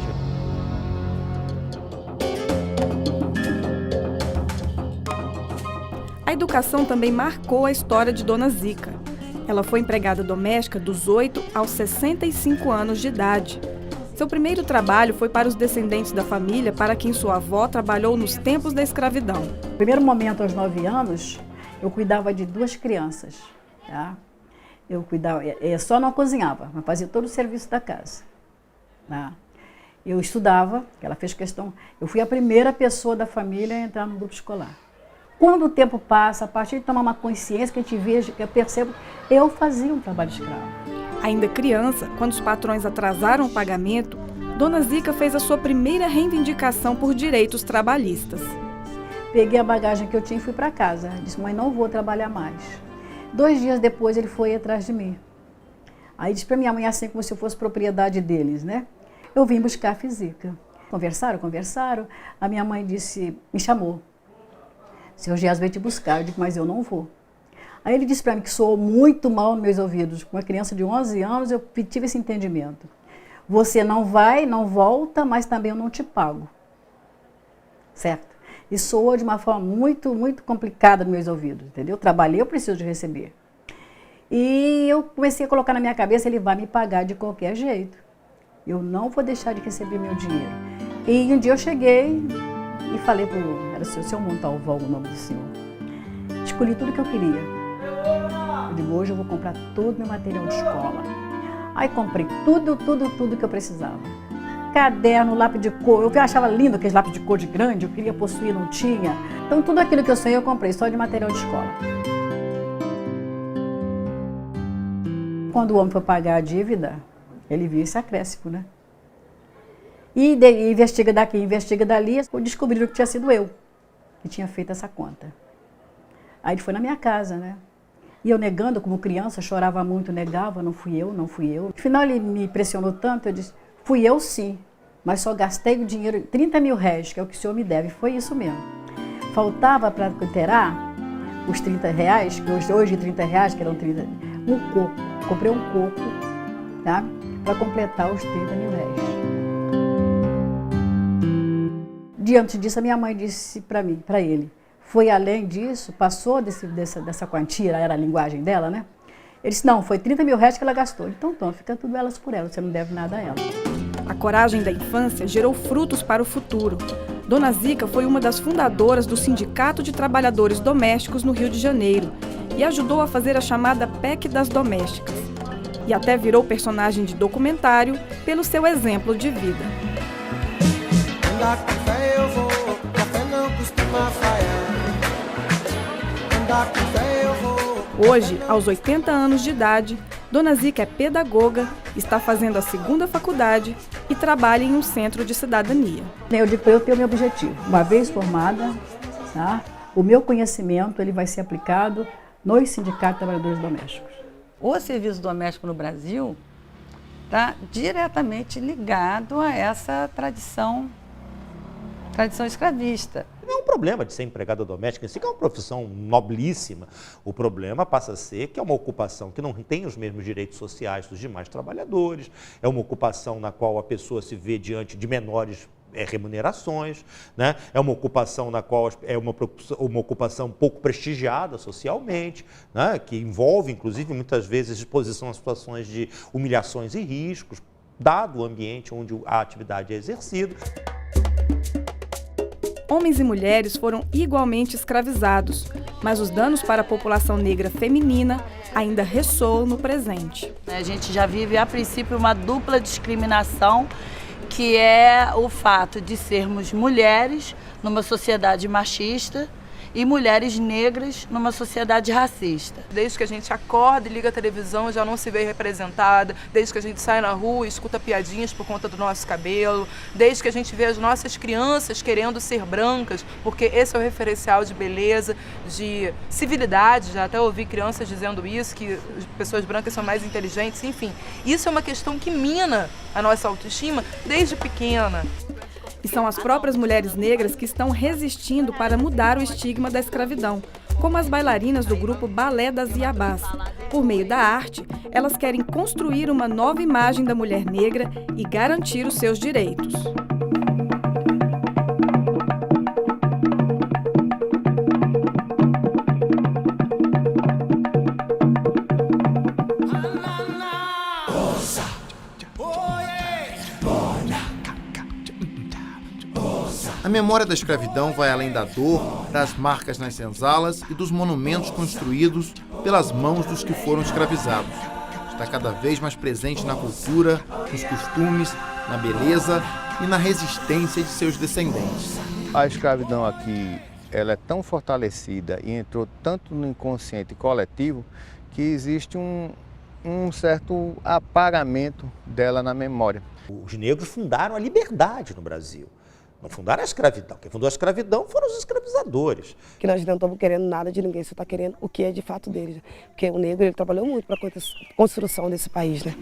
A educação também marcou a história de Dona Zica. Ela foi empregada doméstica dos 8 aos 65 anos de idade. Seu primeiro trabalho foi para os descendentes da família, para quem sua avó trabalhou nos tempos da escravidão. No primeiro momento, aos 9 anos, eu cuidava de 2 crianças, tá? Eu cuidava, só não cozinhava, mas fazia todo o serviço da casa. Tá? Eu estudava, ela fez questão, eu fui a primeira pessoa da família a entrar no grupo escolar. Quando o tempo passa, a partir de tomar uma consciência que a gente veja, que eu percebo, eu fazia um trabalho escravo. Ainda criança, quando os patrões atrasaram o pagamento, Dona Zica fez a sua primeira reivindicação por direitos trabalhistas. Peguei a bagagem que eu tinha e fui para casa. Disse, mãe, não vou trabalhar mais. 2 dias depois ele foi atrás de mim. Aí disse para minha mãe assim como se eu fosse propriedade deles, né? Eu vim buscar a Zica. Conversaram. A minha mãe disse, me chamou. Seu Gias veio te buscar. Eu disse, mas eu não vou. Aí ele disse para mim que soou muito mal nos meus ouvidos. Com uma criança de 11 anos eu tive esse entendimento. Você não vai, não volta, mas também eu não te pago. Certo? E soou de uma forma muito, muito complicada nos meus ouvidos, entendeu? Eu trabalhei, eu preciso de receber. E eu comecei a colocar na minha cabeça, ele vai me pagar de qualquer jeito. Eu não vou deixar de receber meu dinheiro. E um dia eu cheguei e falei para o seu Montalvão, o nome do senhor. Escolhi tudo que eu queria. Eu digo, hoje eu vou comprar todo o meu material de escola. Aí comprei tudo que eu precisava. Caderno, lápis de cor, eu achava lindo aqueles lápis de cor de grande, eu queria possuir, não tinha. Então tudo aquilo que eu sonhei eu comprei, só de material de escola. Quando o homem foi pagar a dívida, ele viu esse acréscimo, né? E investiga daqui, investiga dali, descobriram que tinha sido eu que tinha feito essa conta. Aí ele foi na minha casa, né? E eu negando, como criança, chorava muito, negava, não fui eu. No final ele me pressionou tanto, eu disse, fui eu sim, mas só gastei o dinheiro, 30 mil réis, que é o que o senhor me deve, foi isso mesmo. Faltava para inteirar os 30 reais, que hoje 30 reais, que eram 30, um coco. Comprei um coco, tá? Para completar os 30 mil réis. Diante disso, a minha mãe disse para ele, foi além disso, passou dessa quantia, era a linguagem dela, né? Ele disse, não, foi 30 mil réis que ela gastou. Então, fica tudo elas por elas, você não deve nada a ela. A coragem da infância gerou frutos para o futuro. Dona Zica foi uma das fundadoras do Sindicato de Trabalhadores Domésticos no Rio de Janeiro e ajudou a fazer a chamada PEC das Domésticas. E até virou personagem de documentário pelo seu exemplo de vida. Andar com fé eu vou, café não costuma falhar. Andar com fé eu vou. Hoje, aos 80 anos de idade, Dona Zica é pedagoga, está fazendo a segunda faculdade e trabalha em um centro de cidadania. Eu digo para eu ter o meu objetivo. Uma vez formada, tá? O meu conhecimento ele vai ser aplicado nos sindicatos de trabalhadores domésticos. O serviço doméstico no Brasil está diretamente ligado a essa tradição escravista. Não é um problema de ser empregada doméstica, isso é uma profissão nobilíssima. O problema passa a ser que é uma ocupação que não tem os mesmos direitos sociais dos demais trabalhadores, é uma ocupação na qual a pessoa se vê diante de menores remunerações, né? É uma ocupação na qual é uma ocupação pouco prestigiada socialmente, né? Que envolve, inclusive, muitas vezes, exposição a situações de humilhações e riscos, dado o ambiente onde a atividade é exercida. Homens e mulheres foram igualmente escravizados, mas os danos para a população negra feminina ainda ressoam no presente. A gente já vive, a princípio, uma dupla discriminação, que é o fato de sermos mulheres numa sociedade machista e mulheres negras numa sociedade racista. Desde que a gente acorda e liga a televisão, já não se vê representada. Desde que a gente sai na rua e escuta piadinhas por conta do nosso cabelo. Desde que a gente vê as nossas crianças querendo ser brancas, porque esse é o referencial de beleza, de civilidade. Já até ouvi crianças dizendo isso, que pessoas brancas são mais inteligentes, enfim. Isso é uma questão que mina a nossa autoestima desde pequena. E são as próprias mulheres negras que estão resistindo para mudar o estigma da escravidão, como as bailarinas do grupo Balé das Iabás. Por meio da arte, elas querem construir uma nova imagem da mulher negra e garantir os seus direitos. A memória da escravidão vai além da dor, das marcas nas senzalas e dos monumentos construídos pelas mãos dos que foram escravizados. Está cada vez mais presente na cultura, nos costumes, na beleza e na resistência de seus descendentes. A escravidão aqui, ela é tão fortalecida e entrou tanto no inconsciente coletivo que existe um certo apagamento dela na memória. Os negros fundaram a liberdade no Brasil. Não fundaram a escravidão. Quem fundou a escravidão foram os escravizadores. Que nós não estamos querendo nada de ninguém, só está querendo o que é de fato deles. Né? Porque o negro ele trabalhou muito para a construção desse país, né?